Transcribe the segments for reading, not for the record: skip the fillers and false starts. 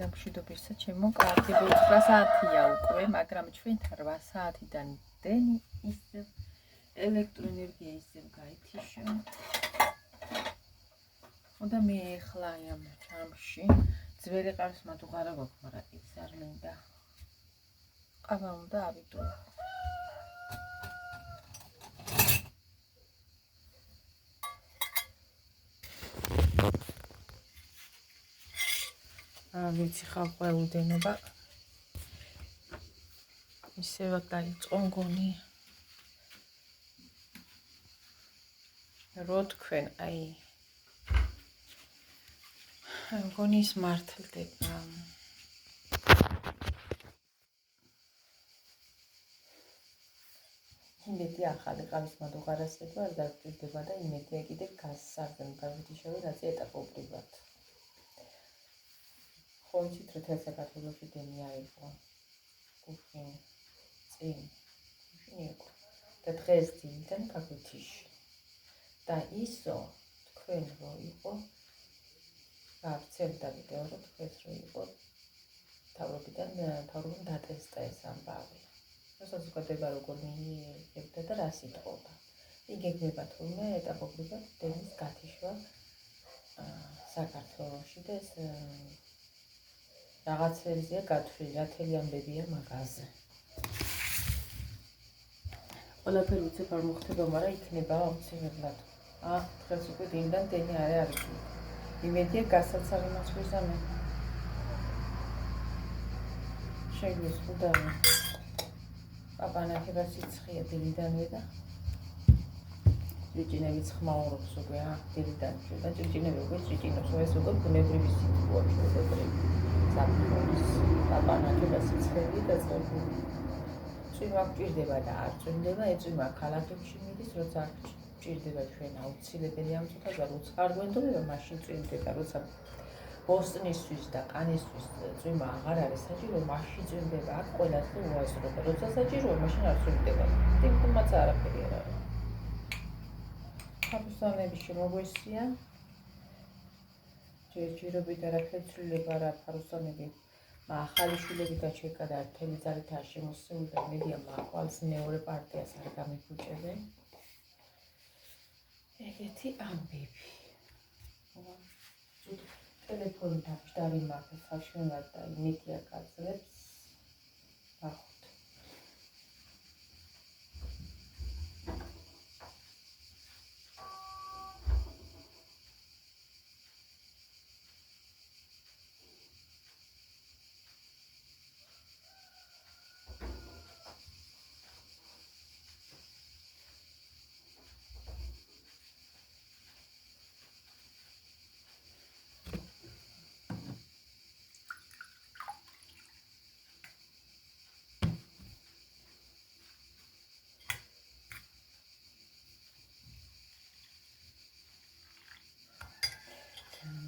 მშვიდობისა ჩემო კარგი 8 საათია უკვე, მაგრამ ჩვენ 8 საათიდან დენი ისევ ელექტროენერგია ისევ გაითიშა. და მე ახლა ამ ჯამში ძველი ყავს მათ უყარა გვაქვს, მაგრამ ის არ მინდა. ყავა უნდა ავიდო. ვიცი ხალხო ელუდენობა ისევ დაიწყო მგონი რო თქვენ აი მგონი ის მართლდება იმედი ახალი ყავის მადუღარასება არ დაგჭირდება და იმედია კიდევ გასსარდენ გავვითიშავე რაზე ეტაპობრივად ხონჩი თრეთელ საქართველოში დენი აიყო კუშინ წინ კუშინი იყო და დღეს დილიდან გაგვეთიში და ისო თქვენ რო იყო გავცემდა ვიდეო რომ დღეს რო იყო თავრობიდან დატესტა ეს ამბავი საზოგადოება როგორ მიიღებდა და რა სიტყოდა იგი გება თურმე ეტაპობრივად დენის გათიშვა საქართველოში და ეს რაღაცებზეა გათვლილი, რა თელი ამბებია მაგაზე. ყველაფერი უცებ არ მოხდება, მაგრამ იქნება ამცირებლად. დღეს უკვე დილიდან დენი არ არის. იმედია გასაცავი მაცვისამე. შეგვიძლია პაპანაკება სიცხეა დილიდანვე და ჭიჭინებიც ხმაურობს უკვე დილიდან და ჭიჭინები უკვე ჭიჭინობს, ეს უკვე ბუნებრივი სიტყვაა ჩვენებრივი. საფრთხის პაპანაკება სიცხეები და წვიმი. წვიმა გჭირდება და არ წვიმდება, ეწვიმა ქალაქებში მიდის, როცა არ გჭირდება ჩვენ აუცილებელი ამ წუთას და როცა არ გვენდობება, მაშინ წვიმდება, როცა ბოსტნისთვის და ყანისთვის წვიმა აღარ არის საჭირო, მაშინ წვიმდება, აქ ყველასე უაზრობა. როცა საჭიროა, მაშინ არ წვიმდება. ტიპუმაც არაფერი არ არის. ხაბუსანები შემოგვესია. ჯერჯერობით არაფერი ცვლილება რა ფარუსანები ახალი შვილები დაჩეკა და მთელი ძალით არ შემოსული და მედია მაყვალს მეორე პარტიას არ გამიფუჭებენ ეგეთი ამბები ტელეფონი დაბჯდარი მაქვს საშინელად და იმედია გაძლებს ნახოთ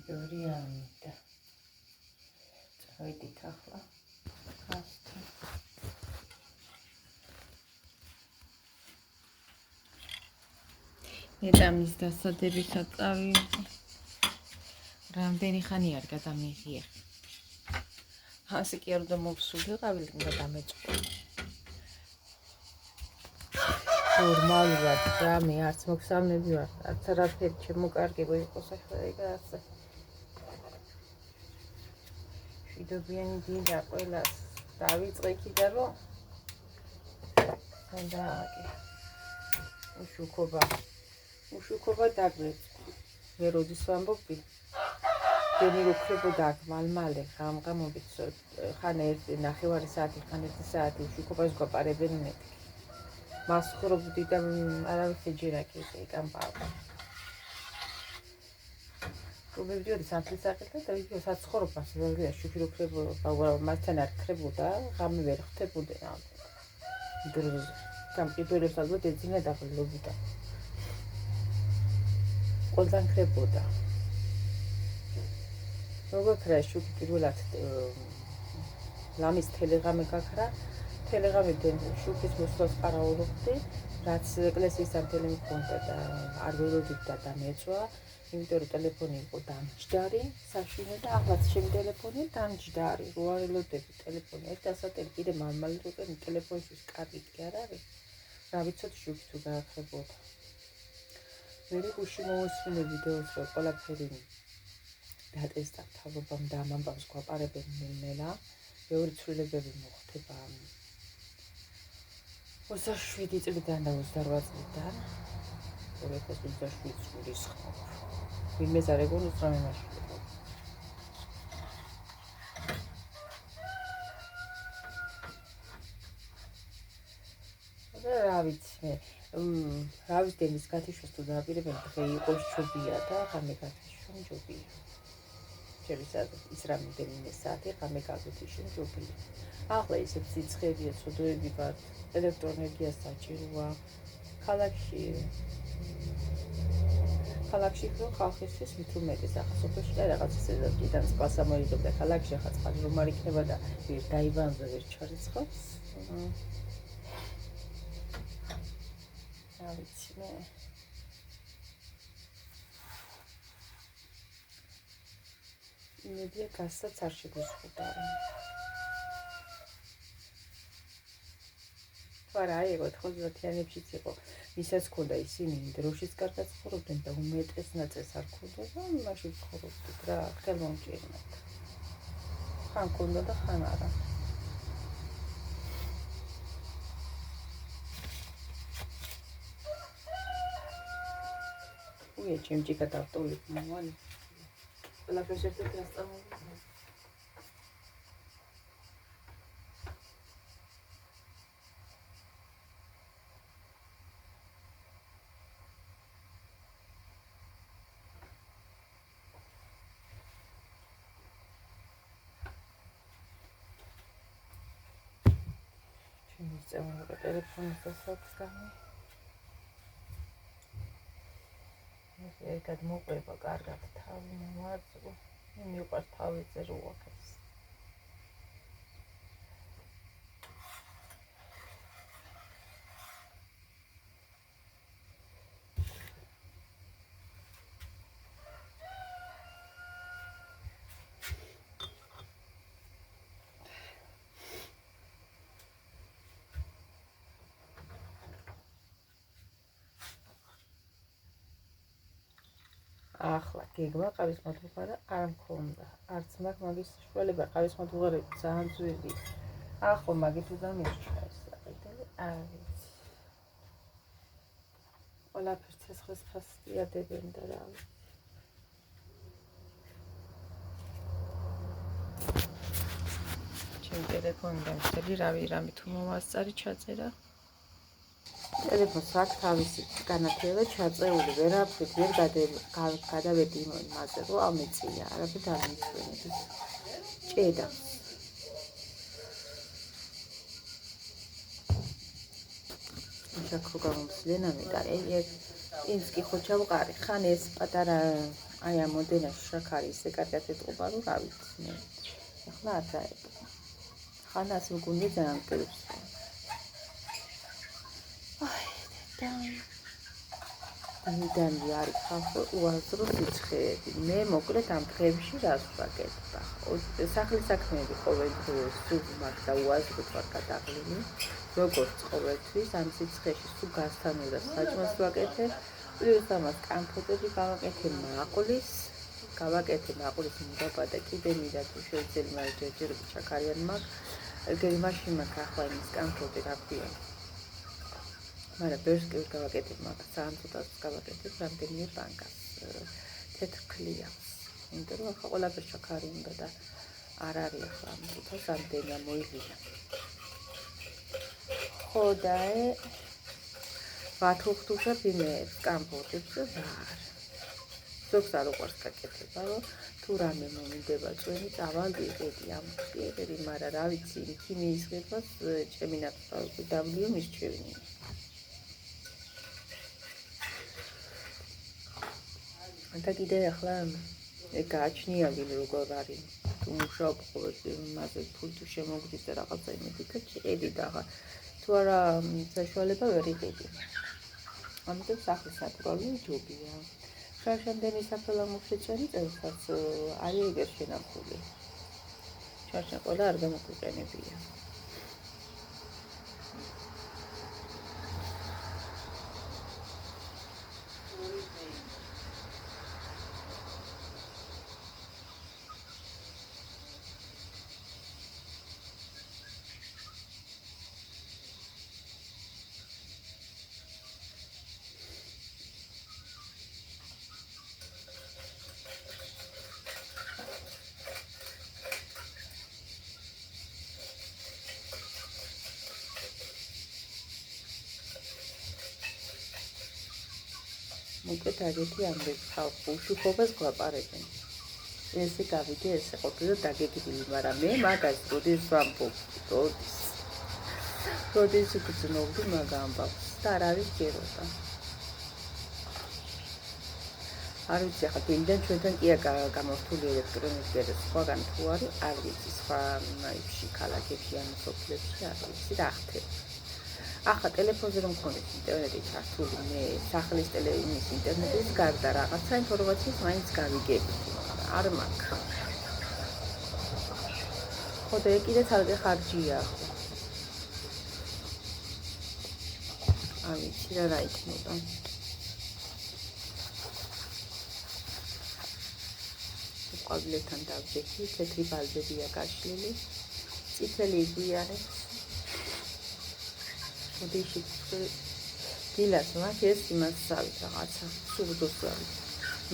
Dorianita. Წავიდით ახლა გასთან. ნეტამის დასადებითაც წავიდე. რამდენი ხანი არ გადამიღია. ასე კი არ უნდა მოვსულიყავი და დამეწყო. ნორმალურად რა მე არც მოგსამნები ვარ. არც არაფერი ჩემო კარგებო იყოს ახლა ეგ ასე. შვიდობიანი დილა ყველას დავიწყე კიდე რომ სანდააკი უშუქობა დაგვეწყო მე როდის ვამბობდი დენი როქრებოდა აქ მალმალე ღამღამობით ხან ერთი ნახევარი საათი ხან ერთი საათი უშუქობას გვაპარებენ მეთქი მასხურობდი და არავის ეჯერაკი ეკამპავდა მივდიოდი სანთლის სახელთან და ვიდეო საცხოვრობას ვეღია შუქროქრებოდა მასთან არ ქრებოდა ღამე ვერ ხდებოდნენ ამბობ გამყიდველებს ალბათ ეძინა დაღლობდა ყველგან ქრებოდა როგორ ქრა შუქი პირველად ლამის თელეღამე გაქრა თელეღამიდან შუქის მოსვლას პარაულობდი რაც ეკლესიის სამთელი მქონდა და არ ველოდებდა და მეწვა, იმიტომ რომ ტელეფონი იყო დამჯდარი, საშინო და ახლაც ჩემი ტელეფონი დამჯდარი. რო არ ველოდები ტელეფონი ერთ ასატელი კიდე მამალი როწენ ტელეფონისთვის კარგი კი არ არის. რა ვიცოდი შუქი თუ გაახლებოდა. მე გუში მოვისმინე ვიდეოს რომ ყველაფერი დატესტა თავობამ და ამ ამბავს გვაპარებენ მელა. ბევრი ცვლილებები მოხდება 27 წლიდან და 28 წლიდან 2027 წლის ხმობ. ვინმე ზარეგონოს რა მაშინ. რა ვიცი მე, რა ვიცი დენის გათიშოს თუ დააპირებენ დღე იყოს ჩუბია და ხამე გათიშონ ჯობია. შეიძლება ის რამდენიმე საათი ხამე გაგუთიშონ ჯობია. ახლა ისეთ სიცხეებია ცოდოები ვართ, ელექტროენერგია საჭიროა. ქალაქში ხო ხალხისთვის მით უმეტეს ახლა სოფელში და რაღაც ისედან წყალს ამოიღებდა ქალაქში ახლა წყალი რომ არ იქნება და ვერ დაიბანზე ვერ ჩარიცხავს. რა ვიცი მე. იმედია გასცაც არ შეგვესხოდა. არა, ეგ 90-იანებშიც იყო. ისაც ქონდა ისინი დროშიც კარგად ცხოვრობდნენ და უმეტეს ნაწილს არ ქონდა და მაშინ ცხოვრობდით რა, ხელმომჭირნეთ. ხან ქონდა და ხან არა. უე, ჩემჭიკა დავტოვებ მამალი. ყველაფერს ერთ-ერთი ასწავლები. წევრი ტელეფონის დასაწყისი. ეს ერთად მოყვება კარგად თავი მოაწვო. მიყვარს თავიზე რო ვაკეთებ. ახლა გეგმა ყავის მოთხოვნა არ მქონდა. არც მაგ მაგის შველება ყავის მოთხოვნა ძალიან ძვირი. ახლა მაგით უზამირჩა ეს საყიდელი არ ვიცი. ყველაფერს ცეცხლის ფასდიადებენ და რა ვიცი. ჩემი ტელეფონიდან ვწელი რამე თუ მომასწარი ჩაწერა. ტელეფონს აქვს თავისი განათლება ჩაწეული, ვერაფრით ვერ გადავედი იმაზე, რომ ამეწია, არაფრით არ მიცვენები. ჭედა. ისაკრო გამომსლენამე და ეს კი ხო ჩავყარი, ხან ეს პატარა აი ამ მოდელაში შაქარი ისე კარგად ეტყობა, რომ რა ვიცი მე. ახლა არ დაეტყობა. ხანას მგონი ძალიან მკვირს. ამიტომი არის ხალხო უაზრო სიცხეები. მე მოკლედ ამ დღეებში რას ვაკეთებ? სახლის საქმეები ყოველდღიურ სულ მაგ და უაზროდ ვარ გადაღლილი. როგორც ყოველთვის ამ სიცხეში სულ გასთანურდა საჭმელს ვაკეთებ. პლუს ამას კამფოტები გავაკეთე მაყულის მიდაბა და კიდე მინდა თუ შეიძლება ჯერჯერობით ჩაქარიან მაგ. ეგრე მაშინ მაგ ახლა იმის კამფოტი რა ქვია. მაგრამ ბევრს კი გავაკეთებ მაგას, ძალიან ცოტას გავაკეთებ რამდენიმე ბანკას. თეთრ იმიტომ რომ ახლა ყველაფერს ჩაქარი უნდა და არ არის ახლა ამ თვითონ რამდენია მოიგია. ხო და ვათუხტუშებ იმებს კამფორტებს ვარ. ზოგს არ უყვარს გაკეთება, რომ თუ რამე მომინდება წვენი წავალდიყედი ამ ხიერი, მაგრამ რა ვიცი, ქიმიის ღირფას ჩემი ნაცვლად დავლიო მისჩევნია. და კიდე ახლა გააჩნია ვინ როგორ არის თუ მუშაობ ყოველდღე მასე ფული თუ შემოგვდის და რაღაცა იმედი და ჭედი და თუ არა საშუალება ვერ იყიდი. ამიტომ სახლის ნატურალური ჯობია. შარშანდენი საფელამუში წვენი წელსაც არ იგერ შენახული. შარშან ყველა არ გამოგვიყენებია. მოკლედ აგეთი ამბებს ხალხი უშუქობას გვაპარებენ. ესე გავიგე, ესე ყოფილა დაგეგმილი, მაგრამ მე მაგას როდის ვამბობ, როდის გძნობდი მაგ ამბავს და არ არის ჯეროდა. არ ვიცი, ახლა დილიდან ჩვენთან კი გამორთული ელექტროენერგია სხვაგან თუ არის, არ ვიცი, სხვა ნაიბში, ქალაქებში ან სოფლებში არ ვიცი რა ხდება. ახლა ტელეფონზე რომ მქონდეს ინტერნეტი ჩართული, მე სახლის ტელევიზიის ინტერნეტის გარდა რაღაცა ინფორმაციას მაინც გავიგებდი, მაგრამ არ მაქვს. ხო და კიდე ცალკე ხარჯია. ვიცი რა იქნება. ყვავილებთან დავჯექი, თეთრი ბალბებია გაშლილი, წითელი იგვიანებს. მოდიში დილას მაგ ეს იმას სავით რაღაცა სურდოს ვარი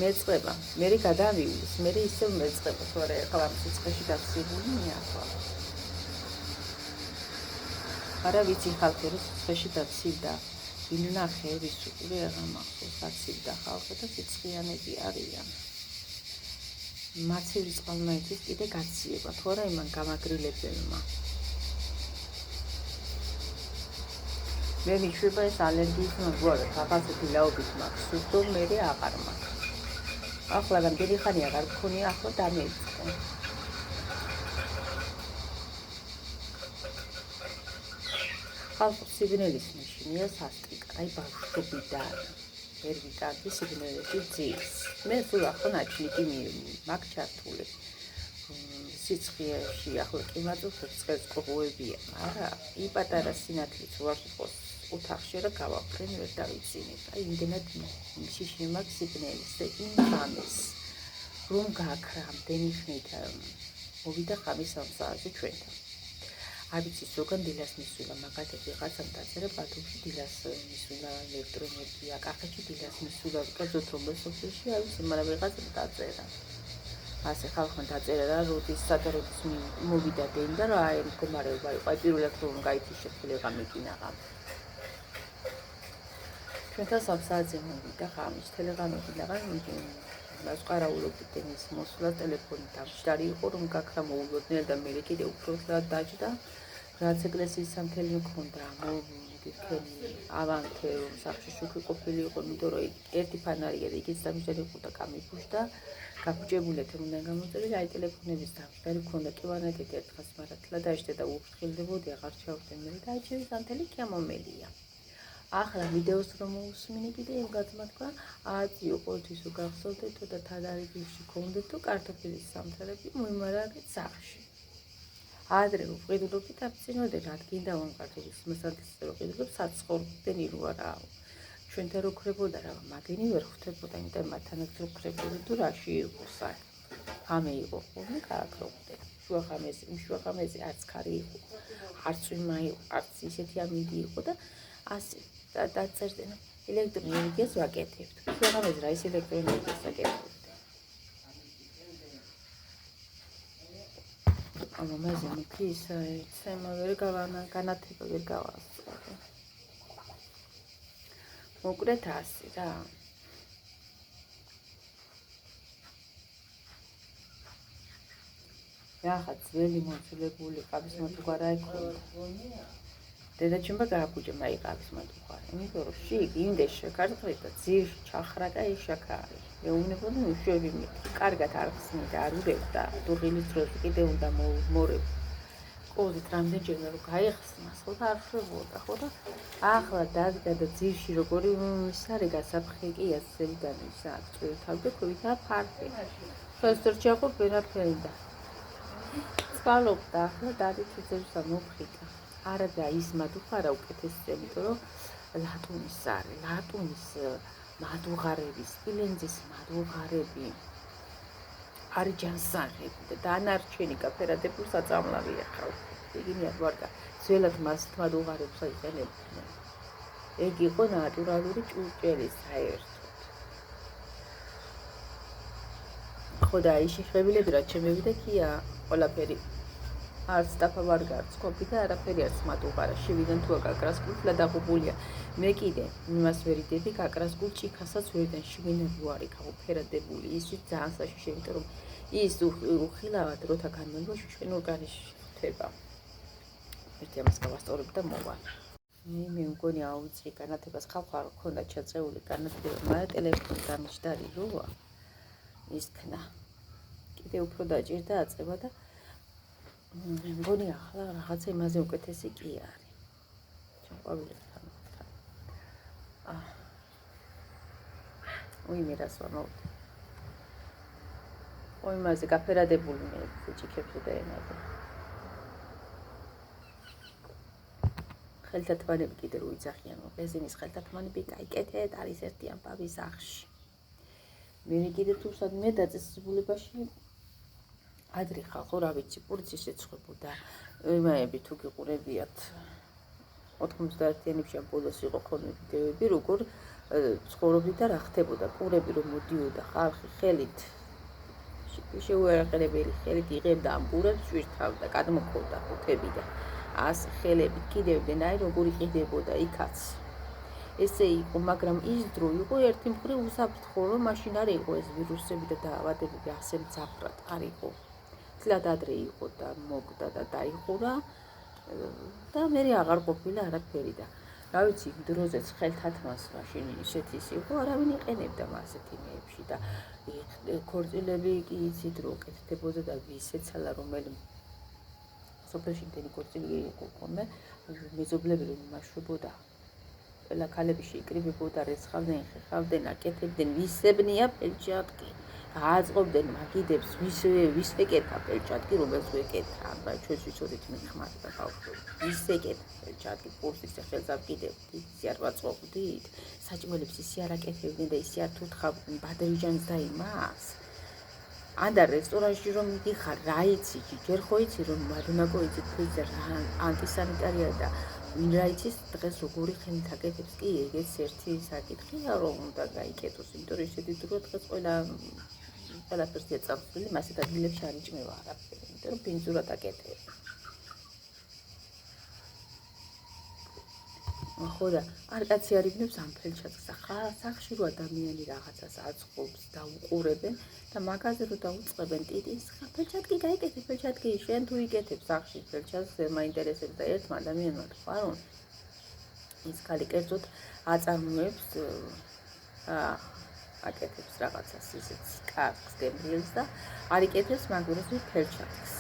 მეწყება მე გადავივლის მე ისევ მეწყება თორე ახლა სიცხეში დაცილულია ახლა არა ვიცი ხალხი რომ სიცხეში დაცილდა ვინახე ვისურვე აღარ მახსოვს დაცილდა ხალხი და სიცხიანები არიან მაცივი წყალმაიცის კიდე გაციება თორე იმან გამაგრილებელმა მე მიშვება ეს ალერგიის მოგვარდა, რაღაცა დილაობით მაქვს, სულტო მე აღარ მაქვს. ახლა რამდენი ხანი აღარ მქონია, ახლა დამეიწყო. ხალხი სიგნალის მაშინია სასტიკა, აი ბავშვობიდან. ვერ ვიტანდი სიგნალებში ძილს. მე სულ ახლა ნაჩნიკი მაგ ჩართული. სიცხეში ახლა კი მაწუხებს წყეს ყობოებია, არა, იპატარა სინათლით ვარ იყოს ოთახში რა გავაფრენ ვერ დავიცინებ. აი იმდენად შიში მაქვს სიგნალის და იმ ხამის რომ გაქრა ამდენი ხნით მოვიდა ხამის 3 საათზე ჩვენთან. არ ვიცი ზოგან დილას მისულა მაგათები რაღაცამ დაწერა ბათუმში დილას მისულა ელექტროენერგია, კახეთში დილას მისულა კერძოდ რომ სოფელში არ ვიცი მაგრამ რაღაცამ დაწერა. ასე ხალხმა დაწერა რა როდის სადაროდის მოვიდა დენ და რა აი მდგომარეობა იყო. აი პირველად რომ გაითიშე თელეგრამ მეკინაღა. ჩვენთან 3 საათზე მოვიდა ხამის თელეგრამები და მას ყარაულობდი დენის მოსვლა ტელეფონი დამშტარი იყო რომ გაქრა მოულოდნელ და მე კიდე უფრო ხლად დაჯდა რაც ეკლესიის სამთელი მქონდა მოგიქენი ავანქე რომ სახში შუქი ყოფილი იყო იმიტომ რომ ერთი ფანარია და იქიც დამშტარი იყო და გამიფუშდა გაფუჭებული ეთერმიდან გამოწერილი აი ტელეფონების დამშტარი მქონდა კი ვანაკეთ ერთხას მარათლა დაიშте და უფრთხილდებოდი აღარ ჩავხდე მე და აი ჩემი სამთელი კი ამომელია ახლა ვიდეოს რომ უსმინე კიდე იმ გათმართვა აზიო ყოველთვის უგახსოვდეთ და თადარიგში გქონდეთ თუ კარტოფილის სამთელები მოიმარაგეთ სახში ადრე ვყიდულობთ აფცინოდეთ ადგინდა ამ კარტოფილის მოსარდის რო ყიდულობ საცხოვრდენი რო არაო ჩვენთან რო ქრებოდა რა მაგენი ვერ ხვდებოდა იმიტომ მათანაც რო ქრებოდა თუ რაში იყო საერთოდ ამე იყო ხოლმე გააკროვდე შუახამეზე არც ქარი იყო არც ვიმა იყო არც ისეთი ამინდი იყო და ასე და დაწერდნენ ელექტროენერგიას ვაკეთებთ. შუახამეზე რა ის ელექტროენერგიას ვაკეთებთ. ანუ მასე მიქის ცემა ვერ განათება ვერ გავასწავლე. მოკლედ ასე რა. რახაც ძველი მოძულებული ყავის მოთგვარა იქონია. დედაჩემმა გააფუჭა მაიყავს მათუხარი. იმიტომ რომ შიგ იმდეს შეკარწყლით და ძირში ჩახრაკა იშაკა არის. მეუბნებოდი უშვები მე. კარგად არ ხსნიდა, არ უდევდა. დუღილის დროს კიდე უნდა მორებ. კოზით რამდენჯერმე რომ გაიხსნა, ხო და არ შვებოდა, ხო და ახლა დადგა და ძირში როგორი ისარი გასაფრთხე კი ასევიდან ისა წვირთავდა ქვითა ფარფი. ფესტორჩაკო ვერაფერი და წყალობდა ახლა დადით ძირსა მოფხიტა. არა და ის მადუხარა უკეთესია, იმიტომ რომ ლატუნის არის, ლატუნის მადუღარები, სპილენძის მადუღარები არის ჯანსაღები და დანარჩენი გაფერადებულ საწამლავი ახლა. იგინი არ ვარგა, ძველად მას მადუღარებს აიყენებდნენ. ეგ იყო ნატურალური ჭურჭელი საერთოდ. ხო და ის შეხვებილები რაც შემევიდა კია, ყველაფერი არც დაფა ვარგა, არც კოპი და არაფერი არც მადუღარა. შევიდან თუ აკაკრას კულტლა დაღუპულია. მე კიდე იმას ვერიდები კაკრას კულ ჭიქასაც ვერიდან შევინები ვარი გაუფერადებული. ისიც ძალიან საშიში, იმიტომ რომ ის უხილავად როთა განმევა შუშენ ორგანიზმში ხდება. ერთი ამას გავასწორებ და მოვალ. მე მგონი აუწი განათებას ხალხი არ ქონდა ჩაწეული განათლება, მაგრამ ტელეფონი გამჭდარი როა ისქნა. კიდე უფრო დაჭირდა აწება და მე მგონი ახლა რაღაცა იმაზე უკეთესი კი არის. ჩაყვავილებთან. მე რას ვამოვდი. იმაზე გაფერადებული მე ჭიქებზე და ენაზე. ხელთათმანები კიდე რო იცახიან, ბენზინის ხელთათმანები გაიკეთეთ, არის ერთი ამბავი სახში. მე კიდე თუ სადმე დაწესებულებაში ადრე ხალხო რა ვიცი, პურცის ეცხვებოდა. იმაები თუ გიყურებიათ 91-იანებში ამ ბოლოს იყო ხოლმე ვიდეოები, როგორ ცხოვრობდი და რა ხდებოდა, პურები რომ მოდიოდა ხალხი ხელით შეუერაყრებელი ხელით იღებდა ამ პურებს, ჭვირთავდა, გადმოქოვდა ხუთები და ას ხელებით კიდევდნენ, აი როგორ იყიდებოდა იქაც. ესე იყო, მაგრამ ის დრო იყო ერთი მხრივ უსაფრთხო, რომ მაშინ არ იყო ეს ვირუსები და დაავადებები ასე მძაფრად არ იყო. თლად ადრე იყო და მოგდა და დაიხურა და მე აღარ ყოფილა არაფერი და რა ვიცი, დროზეც ხელთათმას მაშინ ისეთი იყო, არავინ იყენებდა ასეთ იმეებში და ქორწილები კი იცით რომ კეთდებოდა და ვისეცალა რომელი სოფელში მთელი ქორწილი იყო ხოლმე, მეზობლები რომ იმაშვებოდა, ყველა ქალები შეიკრიბებოდა, რეცხავდნენ, ხეხავდნენ, აკეთებდნენ, ვისებნია პელჩატკი, აწყობდნენ მაგიდებს, ვის ეკეთა პელჩატკი, რომელს ვეკეთა, აბა ჩვენს ვიცოდით მიხმარება ბავშვები, ვის ეკეთა პელჩატკი, პურსის ხელს ავკიდებთ, ისი არ ვაწყობდით, საჭმელებს ისი არ აკეთებდნენ და ისი არ თუთხავდნენ, ბადრიჯანს და იმას. ანდა რესტორანში რომ მიდიხარ, რა იცი, ჯერ ხო იცი რომ მადუნაკო იცით ფიზე რა ანტისანიტარია და ვინ რა იცის დღეს როგორი ხელით აკეთებს კი ეგეც ერთი საკითხია რომ უნდა გაიკეთოს, იმიტომ რომ ისეთი დრო დღეს ყველაფერს ეწამსული, მასეთ ადგილებში არ იჭმევა არაფერი, იმიტომ რომ ბინძურად აკეთებს. ხო და არ კაცი არ იგნებს ამ ფელჩატკს და სახში რო ადამიანი რაღაცას აწყობს და უყურებენ და მაგაზე რო დაუწყებენ ტიტის, ფელჩატკი გაიკეთე, ფელჩატკი შენ თუ იკეთებ სახში ფელჩატკს მაინტერესებს და ერთმა ადამიანმა თქვა რომ ის ქალი კერძოდ აწარმოებს აკეთებს რაღაცას ისეთ კარგს გემრიელს და არ იკეთებს მაგურას ფელჩატკს.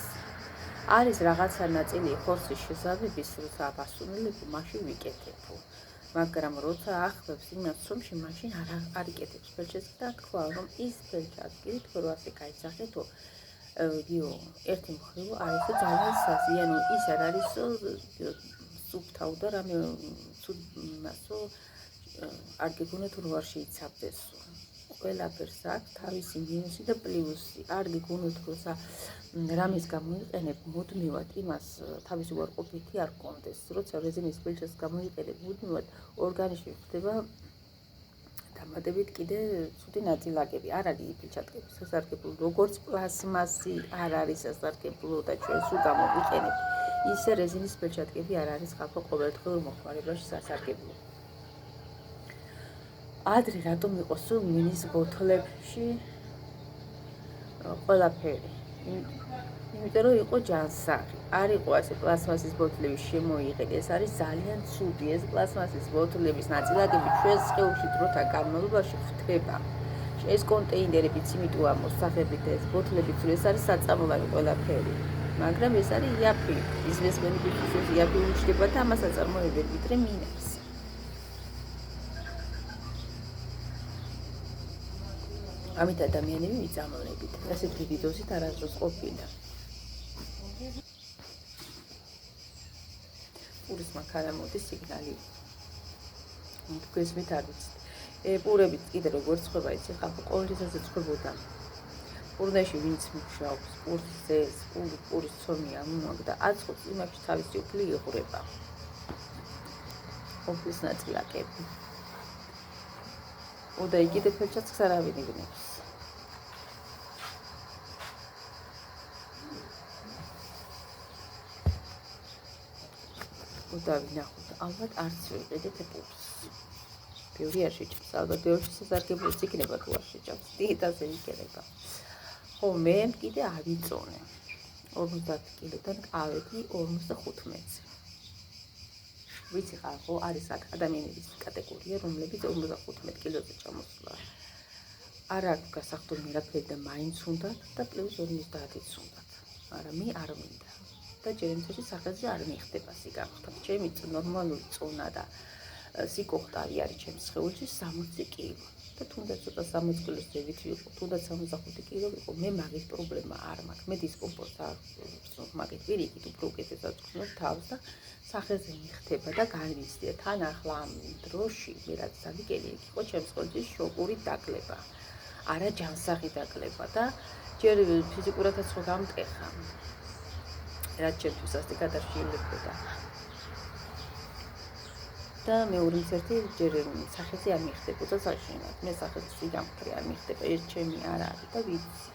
არის რაღაცა ნაწილი ხორცის შესავების, როცა აბასუნელები მაშინ ვიკეთებო. მაგრამ როცა ახвებს იმას სომში მაშინ არ იკეთებს ფელჩატკს და თქვა რომ ის ფელჩატკი თქო რომ ასე გაიცახეთო, ერთი მხრივ არის ძალიან საზიანო, ის არ არის სუფთავ და რამე მასო არ გიგონა თუ არ შეიცავდესო. ყველაფერს აქვს თავისი მინუსი და პლუსი. არ გიგონოთ როცა რამის გამოიყენებ მუდმივად იმას თავისი უარყოფითი არ კონდეს. როცა რეზინის ფელჩატკს გამოიყენებ მუდმივად, ორგანიზმში ხდება დამატებით კიდე ცუდი ნაწილაკები. არ არის ფელჩატკები სასარგებლო, როგორც პლასმასი არ არის სასარგებლო და ჩვენ სულ გამოვიყენებთ, ისე რეზინის ფელჩატკები არ არის ხალხო ყოველდღიურ მოხმარებაში სასარგებლო. ადრე რატომ იყო სულ მინის ბოთლებში ყველაფერი? იმიტომ რომ იყო ჯანსაღი. არ იყო ასე პლასმასის ბოთლები შემოიღეთ, ეს არის ძალიან ცუდი. ეს პლასმასის ბოთლების ნაწილაკები ჩვენს სხეულში დროთა განმავლობაში ხდება. ეს კონტეინერებიც იმიტომ ამოსახებით ეს ბოთლებიც, ეს არის საწამლავი ყველაფერი. მაგრამ ეს არის იაფი, ბიზნესმენებისთვის ეს იაფი უჩნდება და ამას აწარმოებენ ვიდრე მინებს. ამით ადამიანები მიწამლებით, ასეთ დიდი დოზით არასდროს ყოფილა. პურის მანქანა მოდის სიგნალი. გესმით არ ვიცით. პურებით კიდე როგორ ცხება იცი ხალხი ყოველთვის ეცხებოდა. პურნეში ვინც მუშაობს, პურის ზეს, პურის ცომი ამოაგ და აწყობს იმაში თავისი უფლი იღვრება. უფლის ნაწილაკები. და იგივე ფერჩაც ხარავინ იგნებს. და ვინახოთ, ალბათ არც ვიყიდეთ პურს. ბევრი არ შეჭამს, ალბათ ბევრი სასარგებლოც იქნება თუ არ შეჭამს, დიეტაზე იქნება. ხო, მე კიდე ავიწონე. 50 კილოდან ავედი 55-ზე. ვიცი ხარ, ხო, არის ადამიანების კატეგორია, რომლებიც 55 კილოზე ჩამოსვლა. არ აქვს გასახდომი რაფერი და მაინც უნდათ და პლუს 50-იც უნდათ. მაგრამ მე არ მინდა. და ჯერემცოში სახეზე არ მიხდება სიგამხთა. ჩემი ნორმალური წონა და სიკოხტარი არის ჩემს სხეულში 60 კილო. და თუნდაც ცოტა 60 კილოზე ვიყო, თუნდაც 65 კილო ვიყო, მე მაგის პრობლემა არ მაქვს. მე დისკომფორტს არ ვწნობ, მაგით ვირიქით უფრო უკეთესად ვწნობ თავს და სახეზე მიხდება და განვიცდია. თან ახლა ამ დროში მე რაც დავიკელი იქ იყო ჩემს სხეულში შოკური დაკლება. არა ჯანსაღი დაკლება და ჯერ ფიზიკურადაც ხო გამტეხა. რაც ჩემთვის ასე გადაშილებდა. და მეურის ერთი ჯერ სახეზე არ მიხდებოდა საშინლად. მე სახეზე სიგამხრი არ მიხდება, ერთ ჩემი არ არის და ვიცი.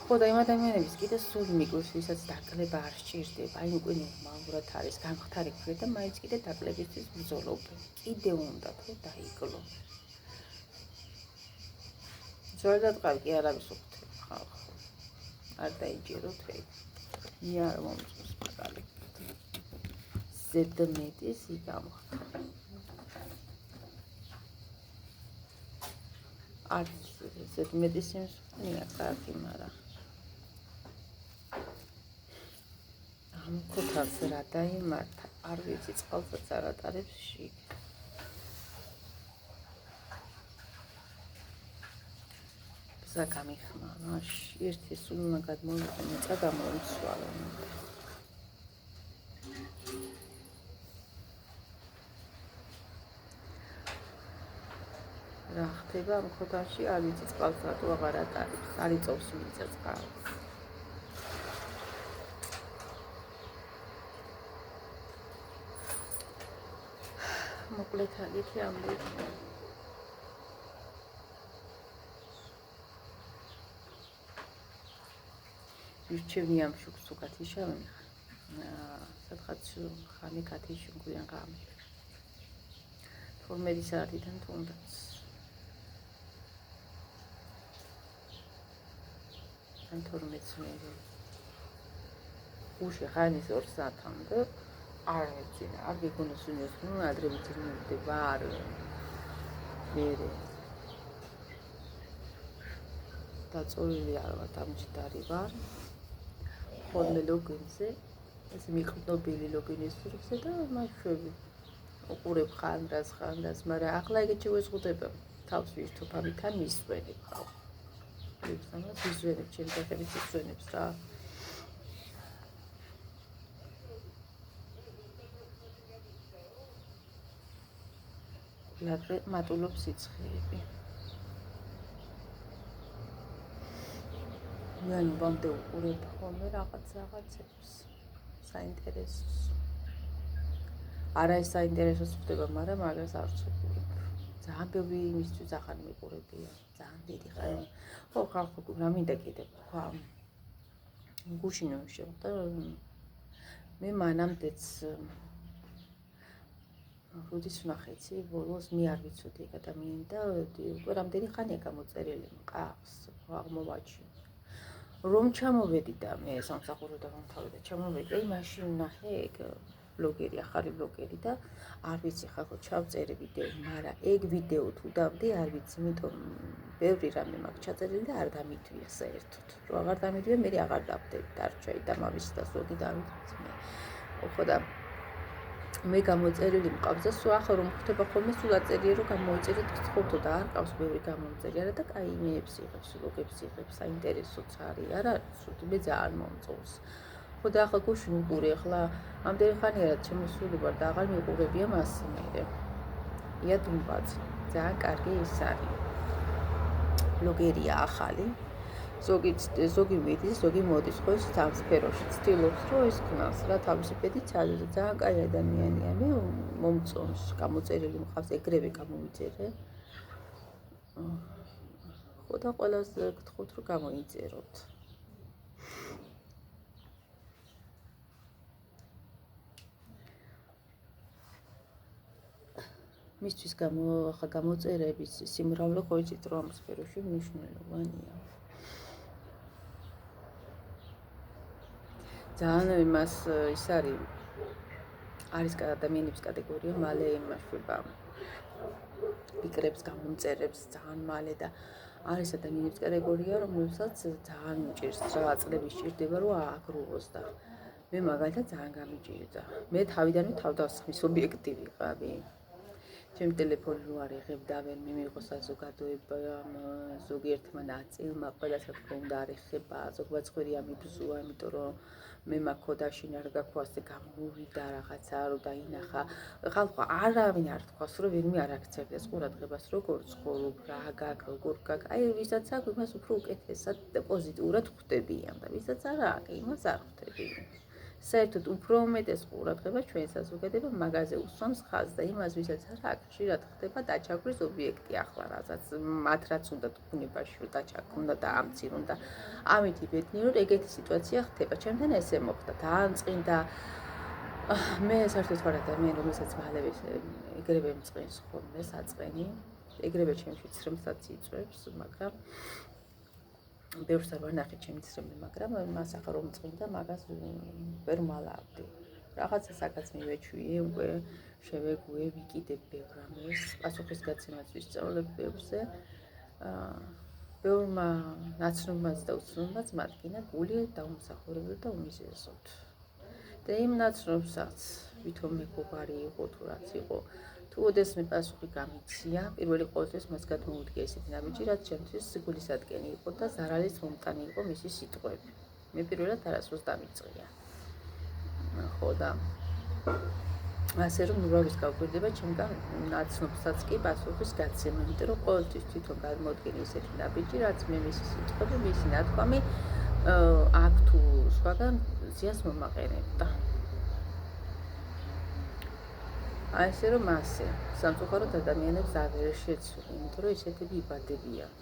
ხო და იმ ადამიანების კიდე სულ მიგვირს, ვისაც დაკლება არ სჭირდება, აი უკვე ნორმალურად არის, გამხდარი ქვია და მაინც კიდე დაკლებისთვის ბრძოლობენ. კიდე უნდა თუ დაიკლო. ზოგადად კი არ არის უხდება ხალხო. არ დაიჯეროთ ეგ. მე არ მომწონს მაგალითად. ზედმეტი სიგამხთა. არ ზედმეტი სიმსხვნია კარგი, მაგრამ ამ ქუთას რა დაიმართა, არ ვიცი წყალსაც არ ატარებს შიგ. ბზა გამიხმარა, ერთი სულ უნდა გადმოვიდე, მიწა გამოიცვალა. რა ხდება ამ ქუთაში, არ ვიცი წყალს რატო აღარ ატარებს, არ იწოვს მიწა წყალს. მოკლედ ალიქი ამბობ. ვირჩევი ამ შუქს თუ გათიშავენ, სადღაც ხანი გათიშუნგვიან ღამე. 12 საათიდან თუნდაც. ან 12-ზე. უში ხანის 2 საათამდე არ ეძინა, არ გიგონოს უნეს, ნუ ადრე ვიძინებდი ვარ. მერე დაწოლილი ალბათ ამჯდარი ვარ. ხოლმე ლოგინზე, ეს მიყნობილი ლოგინის სურვზე და მაშვები. უყურებ ხანდას, მაგრამ ახლა ეგეთ შევეზღუდება. თავს ვირთობ, ამითან მისვენებ ხალხ. ვიწყამოთ ვიზუალებს, ჩემი დახებით ვიზუალებს რა. ლატრე მატულობს სიცხეები. ანუ ბამდე უყურებ ხოლმე რაღაცებს. საინტერესოს. არა ეს საინტერესოს ხდება, მაგრამ მაგას არ ვცდილობ. ძალიან ბევრი იმისთვის ახალ მიყურებია. ძალიან დიდი ხანი. ხო, ხალხო, რა მინდა კიდე თქვა. გუშინო შევხვდა. მე მანამდეც როდის ვნახეცი, ბოლოს მე არ ვიცოდი ადამიანი და უკვე რამდენი ხანია გამოწერილი მყავს, აღმოვაჩინე. რომ ჩამოვედი და მე სამსახურიდან მომთავრდა, ჩამოვედი, მაშინ ვნახე ეგ ბლოგერი, ახალი ბლოგერი და არ ვიცი ხალხო ჩავწერე ვიდეო, მაგრამ ეგ ვიდეო თუ დავდი, არ ვიცი, იმიტომ ბევრი რამე მაქვს ჩაწერილი და არ დამიტვია საერთოდ. რო აღარ დამიტვია, მე აღარ დავდები დარჩა და მამის და ზოგი დავიტვით მე. ხო და მე გამოწერილი მყავს და სულ ახლა რომ ხდება ხოლმე სულ აწერიე რომ გამოიწერეთ გთხოვთო და არ ყავს ბევრი გამოიწერი არა და კაი იმეებს იღებს, ლოგებს იღებს, საინტერესოც არის, არა, სულ მე ძალიან მომწონს. ხო და ახლა გუშინ უყურე, ახლა ამდენი ხანია რაც შემოსული ვარ და აღარ მიყურებია მასე მე. ია დუმბაძე, ძალიან კარგი ის არის. ბლოგერია ახალი. ზოგი მიდის, ზოგი მოდის ხო ის ამ სფეროში ცდილობს რომ ის ქნას რა თავისი ბედი ჩაძე ძალიან კაი ადამიანია მე მომწონს გამოწერილი მყავს ეგრევე გამოვიწერე ხო და ყველას გთხოვთ რომ გამოიწეროთ მისთვის ახლა გამოწერების სიმრავლე ხო იცით რომ ამ სფეროში მნიშვნელოვანია ძალიან იმას ის არის ადამიანების კატეგორია მალე იმაშვება ფიქრებს გამომწერებს ძალიან მალე და არის ადამიანების კატეგორია რომელსაც ძალიან უჭირს რა წლები სჭირდება რომ ააგროვოს და მე მაგალითად ძალიან გამიჭირდა მე თავიდანვე თავდასხმის ობიექტი ვიყავი ჩემ ტელეფონი რო არ იღებ და ვერ მიმიღო საზოგადოება ზოგიერთმა ნაწილმა ყველა თქო უნდა არ ეხება ზოგადად ამიბზუა იმიტომ რომ მე მაქოდაშინ არ გაქვას და გამოვიდა რაღაცა რომ დაინახა ხალხო არავინ არ თქვას რომ ვინმე არ აქცევდეს ყურადღებას როგორ ცხოვრობ რა გაქვს როგორ გაქვს აი ვისაც აქვს იმას უფრო უკეთესად პოზიტიურად ხვდებიან და ვისაც არა აქვს იმას არ ხვდებიან საერთოდ უფრო უმეტეს ყურადღებას ჩვენ საზოგადოება მაგაზე უსვამს ხაზს და იმას ვისაც არ აქვს ხშირად ხდება დაჩაგვრის ობიექტი ახლა რასაც მათ რაც უნდა ბუნებაში რომ დაჩაგრუნდა და ამცირონ და ამით იბედნიერო ეგეთი სიტუაცია ხდება ჩემთან ესე მოხდა ძალიან წინდა მე საერთოდ ვარ ადამიანი რომელსაც მალევე ეგრევე მწყინს ხოლმე საწყენი ეგრევე ჩემში ცრემლსაც იწვევს მაგრამ ბევრს არ ვანახე ჩემი ცრემლი მაგრამ მას ახლა რომ წინდა მაგას ვერ მალავდი რაღაცა საკაც მივეჩვიე უკვე შევეგუე ვიკიდებ ბევრ რამეს პასუხისგაცემაც ვისწავლებ ბევრზე ბევრმა ნაცნობმაც და უცნობმაც მათკინა გული დაუმსახურებელ და უმიზეზოდ და იმ ნაცნობსაც ვითომ მეგობარი იყო თუ რაც იყო თუ ოდესმე პასუხი გამიცია პირველი ყოველთვის მას გადმოუდგია ისეთი ნაბიჯი რაც ჩემთვის სიგულისადგენი იყო და ზარალის მომტანი იყო მისი სიტყვები მე პირველად არასდროს დამიწყია ხო და ასე რომ უბრალოდ გავგვირდება ჩემგან ნაცნობსაც კი პასუხის გაცემა იმიტომ რომ ყოველთვის თვითონ გადმოდგენი ისეთი ნაბიჯი რაც მე მისი სიტყვები მისი ნათქვამი აქ თუ სხვაგან ზიას მომაყენებდა ასე რომ ასე სამწუხაროდ ადამიანებს არ შეცვლი იმიტომ რომ ისეთები იბადებიან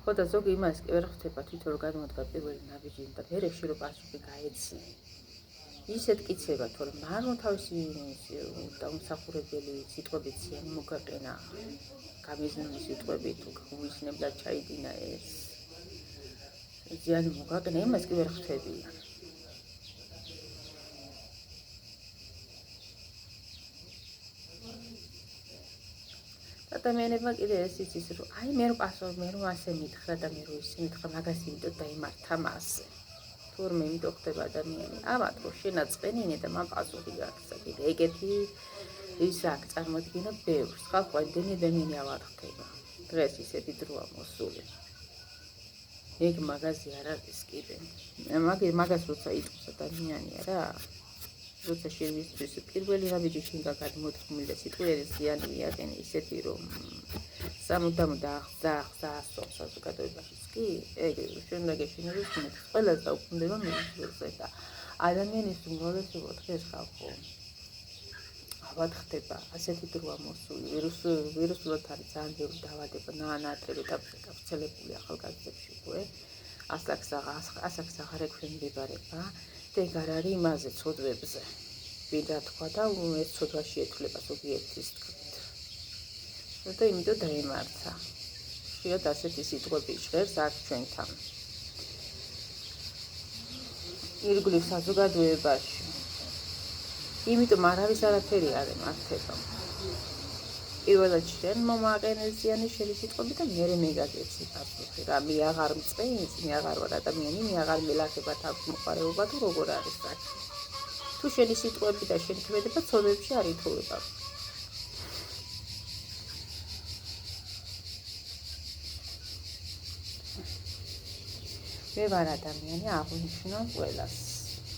ხო და ზოგი იმას კი ვერ ხვდება თვითონ რომ გადმოდგა პირველი ნაბიჯი და მერე რომ პასუხი გაეცი ისეთ კიცება თორემ მარმო თავისი დაუმსახურებელი სიტყვებით ზიანი მოგაყენა გამიზნული სიტყვები თუ უიზნებლად ჩაიდინა ეს ზიანი მოგაყენა იმას კი ვერ ხვდებიან ადამიანებმა კიდე ეს იცის რომ აი მე რომ პასუხი მე რომ ასე მითხრა და მე რომ ისე მითხრა მაგას იმიტომ დაიმართა მასე თურმე იმიტომ ხდება ადამიანი ამათ რომ შენაწყენინე და მან პასუხი გაქცა კიდე ეგეთი ის აქ წარმოდგენა ბევრს ხალხო ამდენი ადამიანი ავარ ხდება დღეს ისეთი დროა მოსული ეგ მაგაზი არ არის კიდე მაგას როცა იტყვის ადამიანია რა როცა შენისთვის პირველი ნაბიჯი შენგა გადმოდგმული და სიტყვიერი ზიანი მიაყენე ისეთი რომ სამუდამ დაახსოვს საზოგადოებაშიც კი ეგ ჩვენ უნდა გეშინოდეს ყველას დაუქმდება მიზეზზე და ადამიანის უმრავლესობა დღეს ხალხო ავად ხდება ასეთი დროა მოსული ვირუსულად არის ძალიან ბევრი დაავადება ნაანატრები და გავრცელებული ახალგაზრდებში უკვე ასაკს აღარ ექვემდებარება და ეგ არ არის იმაზე ცოდვებზე ვიდა თქვა და ეს ცოდვაში ეთვლება ზოგიერთის თქმით და იმიტომ დაემართა ხშირად ასეთი სიტყვები ჟღერს აქ ჩვენთან ირგვლივ საზოგადოებაში იმიტომ არავის არაფერი არ ემართება. პირველად შენ მომაყენე ზიანი შენი სიტყვები და მე მეგაგეცი პასუხი. რა მე აღარ მწყენს, მე აღარ ვარ ადამიანი, მე აღარ მელახება თავს მოყარეობა თუ როგორ არის საქმე. თუ შენი სიტყვები და შენი ქმედება ცოდვებში არ ითვლება. მე ვარ ადამიანი, აღნიშნავ ყველას.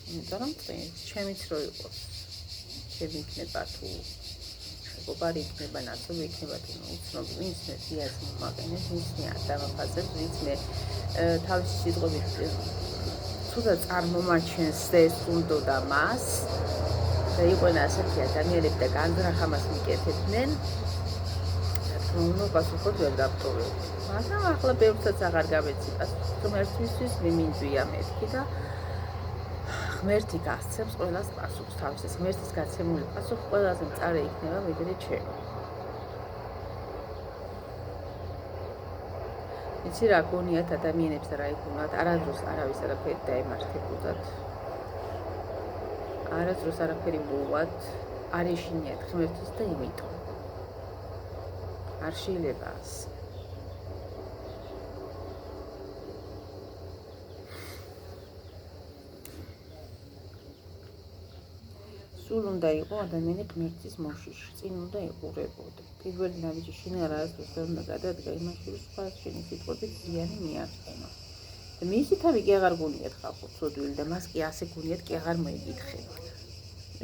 იმიტომ რომ ჩემიც რო იყოს. ჩემი იქნება თუ მეგობარი იქნება, ნაცნობი იქნება თუ უცნობი, ვინც მე დიას მომაყენებს, ვინც მე არ დავაფასებ, ვინც მე თავისი სიტყვებით თუნდაც წარმომაჩენს და ეს უნდოდა მას და იყვნენ ასეთი ადამიანები და განზრახამას მიკეთებდნენ, რა თქმა უნდა, პასუხად ვერ დავტოვებ. მაგრამ ახლა ბევრსაც აღარ გავეცი პასუხი, ღმერთისთვის მიმინძვია მეთქი და ღმერთი გასცემს ყველას პასუხს თავისას. ღმერთის გაცემული პასუხი ყველაზე მწარე იქნება ვიდრე ჩემი. იცი რა გონიათ ადამიანებს რა იქნათ, არასდროს არავის არაფერი დაემართებოდათ. არასდროს არაფერი მოუვათ, არ ეშინიათ ღმერთს და იმიტომ. არ შეიძლება ასე. სულ უნდა იყო ადამიანი ღმერთის მოშიში, წინ უნდა იყურებოდა. პირველი ნაბიჯი შენ არასდროს არ უნდა გადადგა იმაში, რომ სხვა შენი სიტყვებით ზიანი მიაყენა. და მისი თავი კი აღარ გონიათ ხალხო ცოდვილი და მას კი ასე გონიათ კი აღარ მოიგითხება.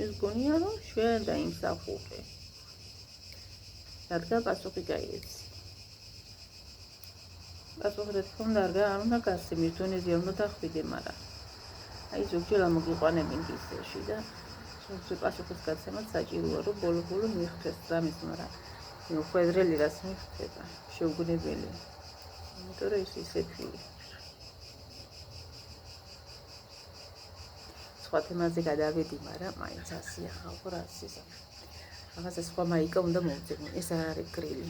ეს გონია რომ შენ დაიმსახურე. რადგან პასუხი გაიეცი. პასუხი რა თქმა უნდა არ უნდა გასცემ, ის დონეზე არ უნდა დახვიდე, მაგრამ აი ზოგჯერ ამოგიყვანებენ კისერში და ზოგჯერ პასუხის გაცემაც საჭიროა, რომ ბოლო-ბოლო მიხვდეს რამის, მაგრამ მიუხვედრელი რას მიხვდება, შეუგნებელი. იმიტომ რომ ის ისეთი სხვა თემაზე გადავედი, მაგრამ მაინც ასია ხალხო რა ისე. რაღაცა სხვა მაიკა უნდა მოვძებნო, ეს არ არის გრილი.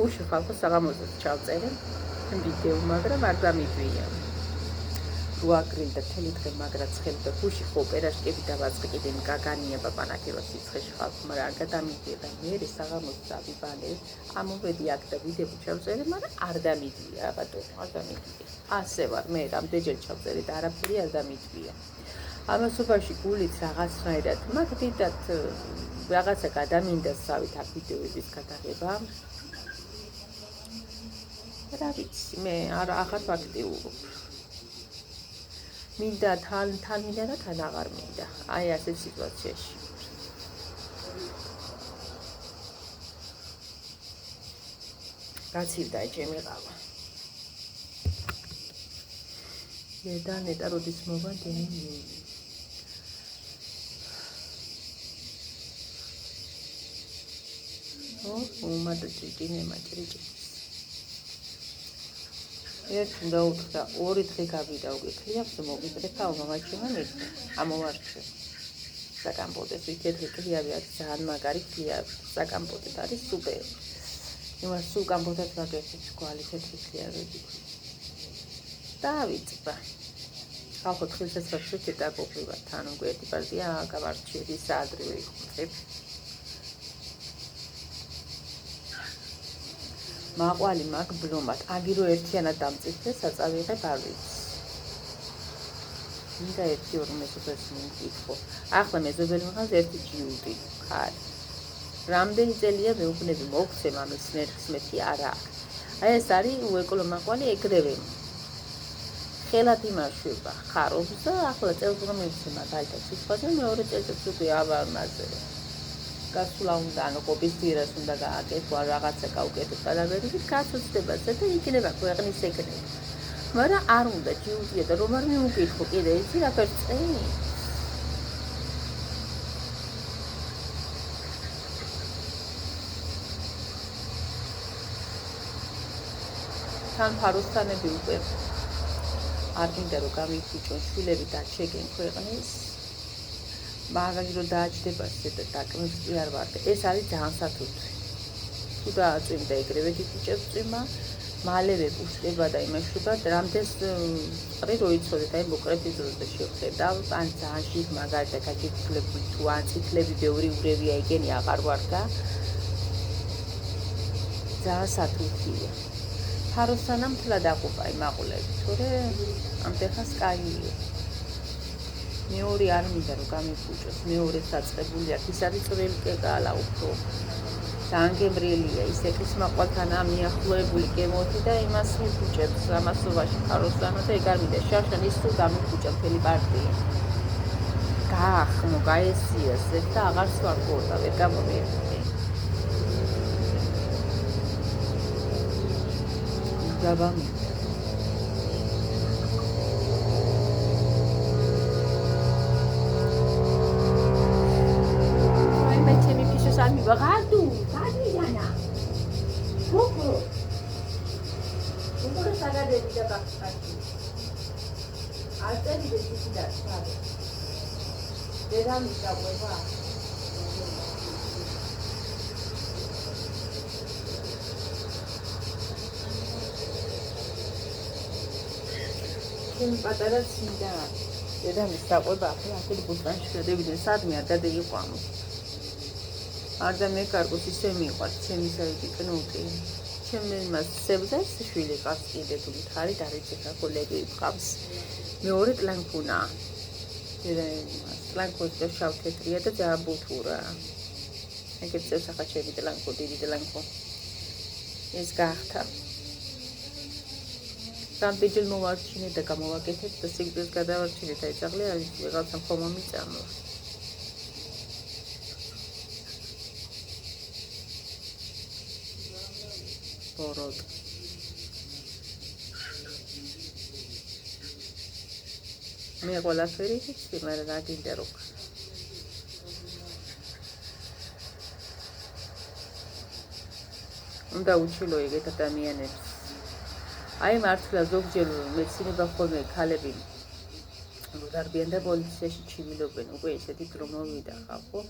უშ ხალხო საღამოზე ჩავწერე ვიდეო, მაგრამ არ გამიგვია. რუაგრილ და თელი დღე მაგრა ცხელი და გუში ხო ოპერაშკები დავაწყკიდენ გაგანია პაპანაკირო სიცხეში ხალხო, მაგრამ არ გადამიდია და მე საღამოს დავიბალე, ამოვედი აქ და ვიდეო ჩავწერე, მაგრამ არ დამიდია, ბატონო, არ დამიდია. ასე ვარ მე, რამდენჯერ ჩავწერე და არაფერი არ დამიდია. ამასობაში გულით რაღაცნაირად მაგ დიდად რაღაცა გადამინდა სავით აქ ვიდეოების გადაღება. რა ვიცი, მე აღარ ვაქტიურობ. მინდა თან მინდა და თან აღარ მინდა. აი ასეთ სიტუაციაში. გაცივდა ჩემი ყავა. ნეტა როდის მოვანდენი. უმატო ჭიჭინე მაჭრიჭი. ერთი და უთხრა, ორი დღე გავიდა უკეთლია, მოგიწრეფა მომაჩვენა მეთქე. ამოვარჩე. საკამპოტეს ვიქეთე კლიავი არის ძალიან მაგარი კლიავი. საკამპოტეთ არის სუპერი. იმას სულ კამპოტად ვაკეთებ სკოლი თეთრი კლიავები. დავიწყდა. ხალხო თხილსაც ვაჩვენე დაგოყივა თან უკვე ერთი პარტია გავარჩიე საადრივე ხუწებ. მაყვალი მაგ ბლომად, აგირო ერთიანად დამწიფე, საწავიღებ არ ვიცი. მინდა ერთი ორი მეზობელს მიკითხო. ახლა მეზობელი მღავს ერთი ჯიუტი, ხარი. რამდენი წელია მეუბნები მოგცემ ამის ნერხს მეთი არა აქვს. აი ეს არის უეკოლო მაყვალი ეგრევე. ხელად იმაშვება, ხარობს და ახლა წელს რომ მივცემა დაითა სიტყვაზე, მეორე წელს უკვე ავარმაზე. გასულა უნდა ანუ ყობის ძირას უნდა გააკეთო რაღაცა გაუკეთო პარალელით გაცოცდებაზე და იქნება ქვეყნის ეგრე. მაგრამ არ უნდა ჯიუტია და რომ არ მიუკითხო კიდე იცი რა ფერწენი. თან ფაროსთანები უკვე არ მინდა რომ გამიფუჭონ შვილები და ჩეკენ ქვეყნის. მაგრამ რომ დააჭდება ესეთ დაკმის კი არ ვარ. ეს არის ძალიან სათუთი. თუ დააწვიმდა ეგრევე გიწევს წვიმა, მალევე პუშტება და იმაშუება რამდენს ყრი რო იცოდეთ აი მოკრეფის დროზე შევხედავ ან ძალიან მაგალითად გაგიფლებული თუ ან წითლები ბევრი ურევია ეგენი აღარ ვარგა ძალიან სათუთია ფაროსანამ თლა დაყუპა იმაყულები თორე ამდეხას კაია მეორე არ მინდა რომ გამიფუჭოს მეორე საწყებულია ის არის წვრილი კეკალა უფრო ძალიან გემრიელია ის ეკლის მაყვალთანაა მიახლოებული გემოთი და იმას მიფუჭებს ამასობაში ფაროსანო და ეგ არ მინდა შარშან ის თუ გამიფუჭა მთელი პარტია გაახმო გაესიას და აღარ სვარგო და ვერ გამომიერთე გაბამი Sami bagado, kani yana. Koko. Koko saga de vida bakati. Ate di de sida sabe. Deda mi sa weba. Kim patara sida. Deda mi sa weba, ate di butan shkede sadmi ada de iqamo. არ და მე კარგოს ისე მიყვარს ჩემი საერთი კნუტი ჩემი მასებდა შვილი ყავს კიდე თუ ხარი და რეცეპტა კოლეგი ყავს მეორე ტლანკუნა ტლანკოს და შავთეთრია და ძალიან ბუთურა ეგეც სახაჩები ტლანკო დიდი ტლანკო ეს გახთა დამბიჯილ მოვარჩინე და გამოვაკეთეთ და სიგრძეს გადავარჩინეთ აი ძაღლი არის ვიღაცა ხომა მიწამო Porod. მე ყველაფერი ვიცი, მაგრამ რა გინდა რო უნდა უჩილო ეგეთ ადამიანებს. აი მართლა ზოგჯერ მეცინება ხოლმე ქალები დარბიან და პოლიციაში ჩიმილობენ უკვე ესეთი დრო მოვიდა ხალხო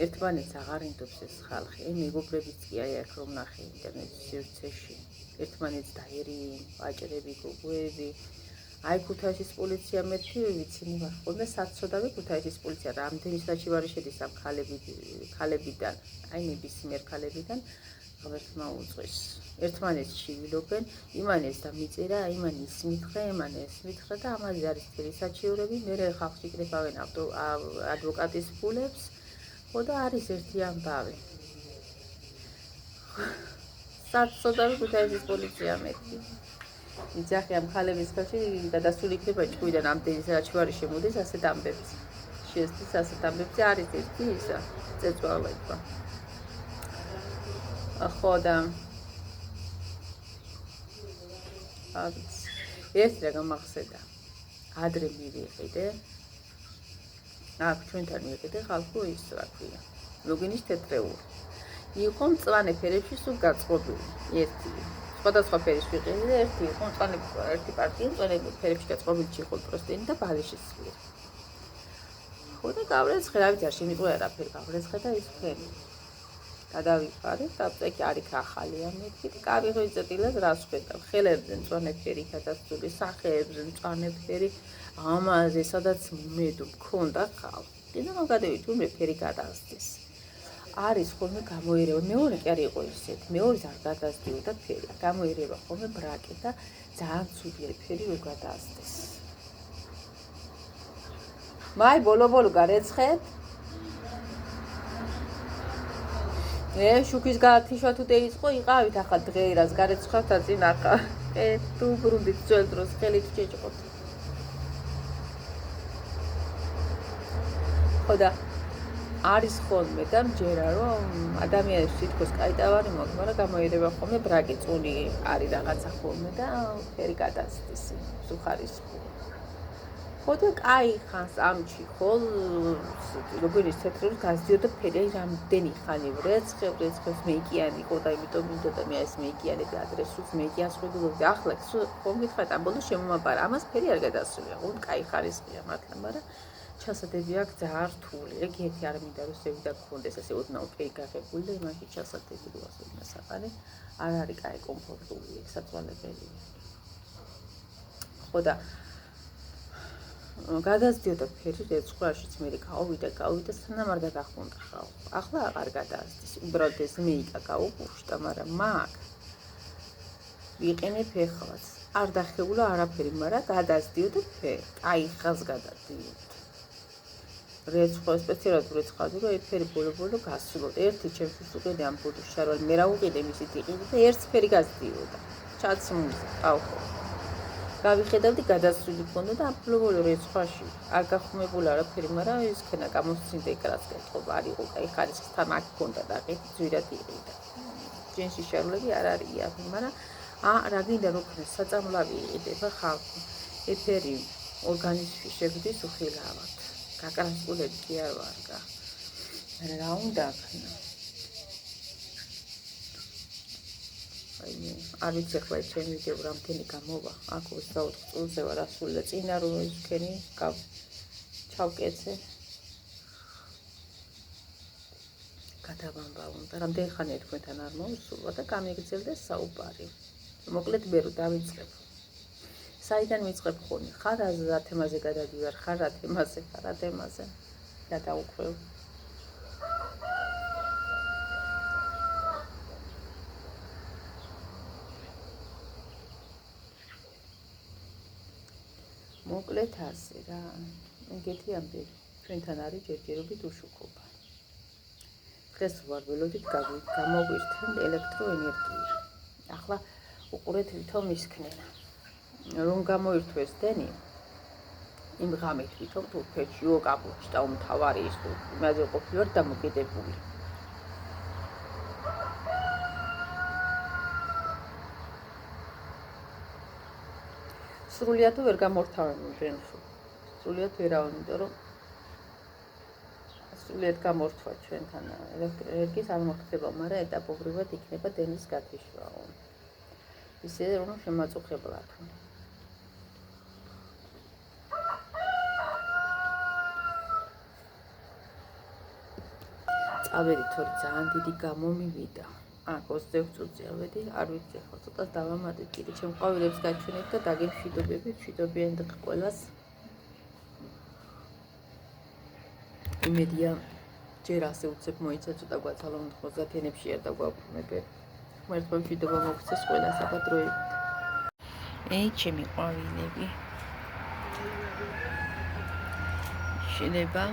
ერთმანეთს აღარ ინდობს ეს ხალხი აი მეგობრებიც კი აი აქ რომ ნახე ინტერნეტის სივრცეში ერთმანეთს დაერიან ვაჭრები გოგოები აი ქუთაისის პოლიცია მეთქი ვიცინი ვარ ხოლმე საცოდავი ქუთაისის პოლიცია რამდენი საჩივარი შედის ამ ქალებიდან აი ნებისმიერ ქალებიდან ღმერთმა უწვის ერთმანეთს ჩივილობენ იმანეს და მიწერა იმან ის მითხრა იმან ეს მითხრა და ამაზე არის თელი საჩივრები მე ხალხი კრებავენ ადვოკატის ფულებს ხო და არის ერთი ამბავი საცოდავი ქუთაისის პოლიცია მეთქი იძახი ამ ქალების ხელში გადასული იქნება ჭკვიდან ამდენი საჩივარი შემოდის ასეთ ამბებს შეესწის ასეთ ამბებზე არის ერთი ისა წეწვალება ხო და ეს რა გამახსენდა ადრე მივიყიდე აქ ჩვენთან მივიყიდე ხალხო ის რა ქვია ლოგინის თეთრეული იყო მწვანე ფერებში სულ გაწყობილი ერთი სხვადასხვა ფერის ვიყიდე ერთი იყო მწვანე ერთი პარტია მწვანე ფერებში გაწყობილი იყო პროსტენი და ბალიშის სვირი ხო და გავრეცხე რა ვიცი არ შემიყვე არაფერი გავრეცხე და ის ფერი გადავიფარე და წეკი არის ახალია მეთქი და კარი რო იწეტილად რას ხედავ ხელებზე მწვანე ფერი გადასული სახეებზე მწვანე ფერი ამაზე სადაც მომედო მქონდა ხალხი და რომ გადავით მე ფერი გადასდეს არის ხოლმე გამოერევა მეორე კი არ იყო ისეთ მეორე არ გადასდიოდა ფერი გამოერევა ხოლმე ბრაკი და ძალიან ცუდია ფერი რო გადასდეს მაი ბოლო გარეცხეთ შუქის გათიშვა თუ დაიწყო იყავით ახლა დღეირას გარეცხავთ და წინ ახლა თუ ბრუნდით ძველ დროს ხელით შეჭყოთ ხოდა არის ხოლმე და მჯერა რომ ადამიანებს თითქოს კაიტავარი მოაქვს მაგრამ გამოერევა ხოლმე ბრაკი წუნი არის რაღაცა ხოლმე და ფერი გადასდის სუხარისფერი ხოდა კაი ხანს ამჩი ხოლ ლოგინის თეთრული გაზდიოდა ფერი აი რამდენი ხანი ვრეცხებს მეიკიანი იყო და იმიტომ მინდოდა მე ეს მეიკიანები ადრესულს მეიკიანს ხედულობდი ახლა ხომ გითხრათ ამ ბოლოს შემომაბარა ამას ფერი არ გადასულია ხო კაი ხარისხია მართლა მაგრამ ჩასადები აქვს ძალიან რთული. ეგ ერთი არ მინდა რომ ზევიდა გქონდეს ესე ოდნავ კი გაღებული და იმაში ჩასადები როას უნდა საყარე. არ არის კაი კომფორტული, საწვალებელი. ხო და გადასდიოდა ფერი რეცხვაშიც მე გავიდა სანამ არ გადახუნდა ხალხი. ახლა აღარ გადაასდის. უბრალოდ ეს მეიკა გაუყუშტა, მაგრამ მაგ ვიყენებ ეხლაც. არ დახეულა არაფერი, მაგრამ გადასდიოდა ფერი. აი ხალხს გადადიოდა. რეცხვა სპეციალურად რეცხადი რომ ფერი ბოლო გასულოთ. ერთი ჩემთვის უყიდე ამ ბუდუს შარვალ მე რა უყიდე მისი ტიყი და ერთ ფერი გასდიოდა. ჩაცმულზე ყავხო. გავიხედავდი გადასული ქონდა და ბოლო რეცხვაში არ გახმებულა არაფერი, მაგრამ ის ქენა გამოსცინდა ეკრანს კეთობა არ იყო კაი ხარისხის თან აქ ქონდა და ყეთი ძვირად იყიდა. ჯენსი შარვლები არ არის იაფი, მაგრამ რა გინდა რომ ქნეს საწამლავი იყიდება ხალხი. ეფერი ორგანიზმში შეგდის უხილავად. გაკრასკულები კი არ ვარ გა. რა უნდა ქნა? არ ვიცი ახლა ჩემი ვიდეო რამდენი გამოვა. აქ 24 წუთზე ვარ ასული და წინა რომ ისქენი ჩავკეცე. გადავამბავ და რამდენი ხანია თქვენთან არ მოვსულა და გამიგრძელდეს საუბარი. მოკლედ მე რო დავიწყებ. საიდან ვიწყებ ხოლმე? ხარ რა თემაზე გადადივარ, ხარ რა თემაზე. და დაუკვევ. მოკლედ ასე რა. ეგეთი ამბები. ჩვენთან არის ჯერჯერობით უშუქობა. დღეს ვარ ველოდით გამოგვირთენ ელექტროენერგია. ახლა უყურეთ ვითომ ისქნენა. რომ გამოირთვეს დენი იმ ღამით ვითომ თურქეთში ოკაპოჩტა უმთავარი ის თუ იმაზე ყოფილვარ დამოკიდებული. სრულიად ვერ გამორთავენ ბრენშო. სრულიად ვერავინ, იმიტომ რომ სრულიად გამორთვა ჩვენთან ელექტროენერგიის არ მოხდება, მაგრამ ეტაპობრივად იქნება დენის გათიშვა. ისე რომ შემაწუხებლად. წავედით თორე ძალიან დიდი გამომივიდა. აქ 20 წუთზე ავედი, არ ვიცი ხო ცოტა დავამატეთ კიდე ჩემ ყვავილებს გაჩვენეთ და დაგემშვიდობებით, მშვიდობიან და ყველას. იმედია ჯერ ასე უცებ მოიცა ცოტა გვაცალა 90-იანებში არ დაგვაბრუნებე. მერტყვა მშვიდობა მოგცეს ყველა საბადროებით. ჩემი ყვავილები. შეიძლება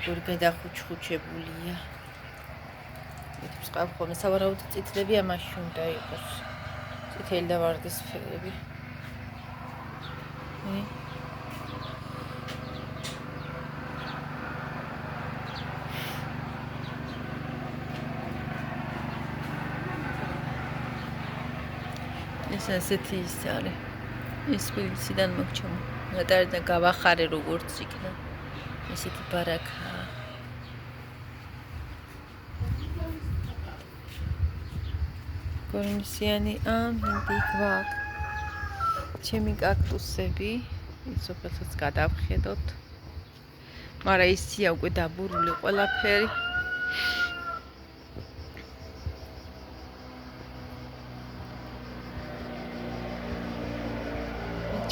როგორ გადახუჩხუჩებულია. მეთქს ყავ ხოლმე სავარაუდოდ წითლები ამაში უნდა იყოს. წითელი და ვარდისფერები. ეს ასეთი ის არის. ეს ფილმიდან მოგჩვენა. ნატარიდან გავახარე როგორც იქნა. ესეთი ბარაკაა. გორმისიანი მინდი გვაქვს. ჩემი კაქტუსები, ისოსაც გადავხედოთ. მაგრამ ისია უკვე დაბურული ყველაფერი.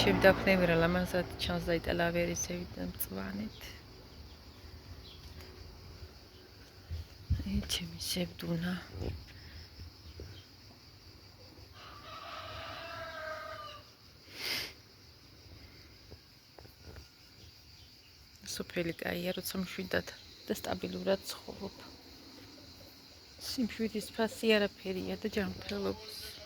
ჩემ დაფნევერა ლამაზად ჩანს და იტალავერისევიდან მწვანეთ. ჩემი სებდუნა. სოფელი კაია, როცა მშვიდად და სტაბილურად ცხოვრობ. სიმშვიდის ფასი არაფერია და ჯანმრთელობის.